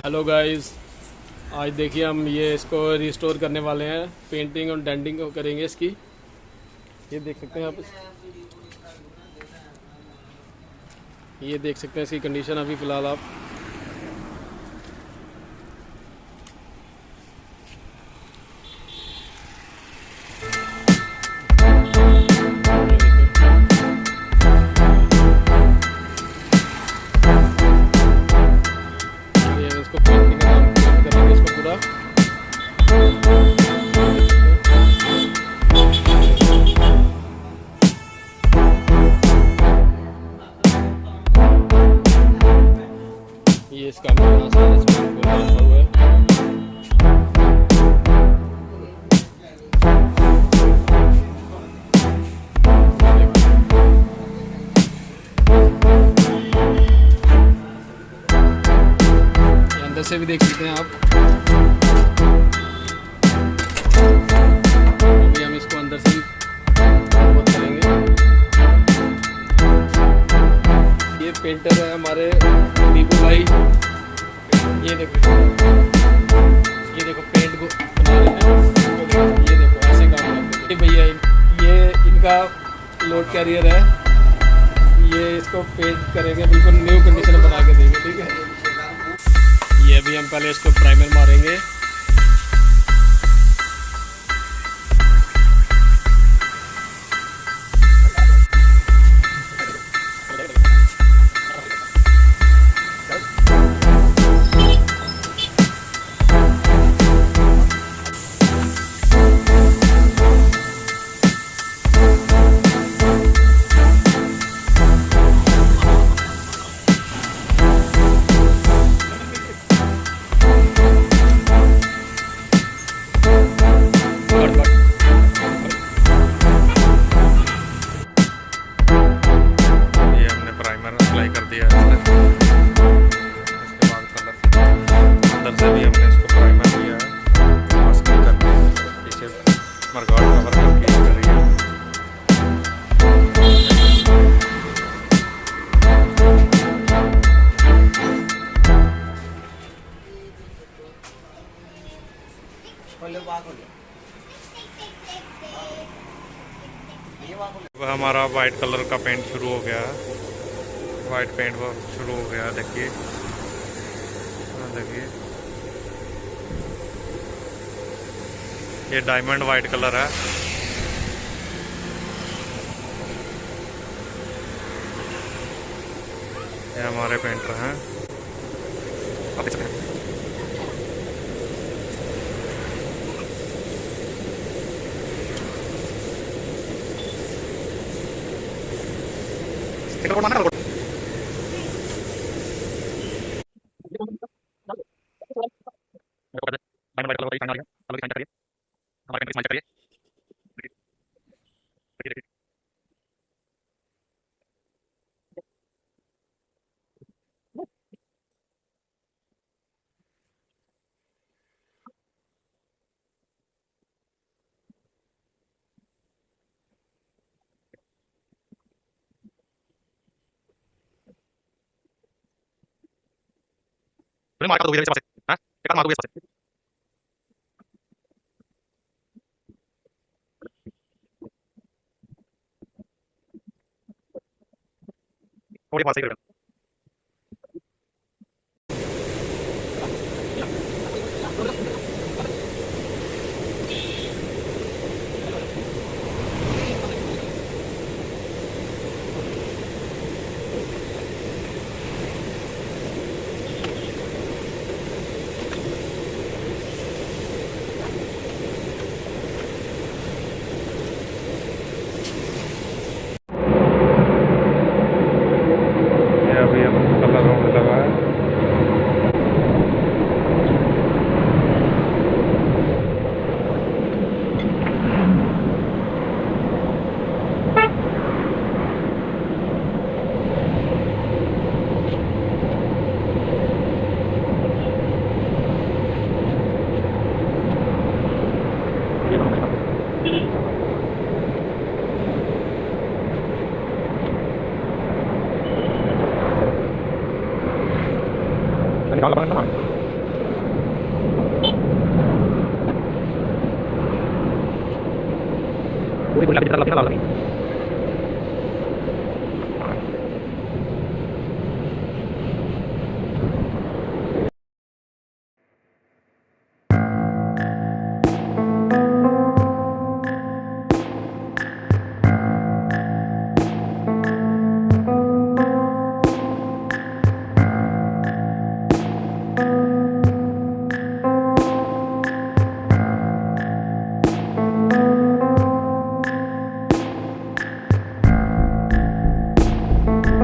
Hello guys, आज देखिए हम ये इसको रिस्टोर करने वाले हैं। पेंटिंग और डेंटिंग करेंगे इसकी। ये देख सकते हैं आप, ये देख सकते हैं इसकी कंडीशन अभी फ़िलहाल आप। ये इसको पेंटिंग करेंगे इसको पूरा। ये इसका बना सा इसमें पूरा रखा हुआ है। अंदर से भी देख सकते हैं आप। अभी हम इसको अंदर से भी बहुत करेंगे। ये पेंटर है हमारे दीपू भाई। ये देखो पेंट को बना रहे हैं। ये देखो ऐसे काम करते हैं भैया। ये इनका लोड कैरियर है। ये इसको पेंट करेंगे, बिल्कुल न्यू कंडीशन में बना के देंगे। ठीक है, ये अभी हम पहले इसको प्राइमर मारेंगे। अप्लाई कर दिया है। उसके बाद कलर अंदर से भी हमने इसको प्राइमर दिया है। मास्किंग करके पीछे मरगाट कवर करके करी है। हमारा वाइट कलर का पेंट शुरू हो गया है। वाइट पेंट वो शुरू हो गया। देखिए देखिए, ये डायमंड वाइट कलर है। ये हमारे पेंटर हैं। मार का दो हां, एक मार दो थोड़ी बात सही कर। पूरी पूरी लग लग लग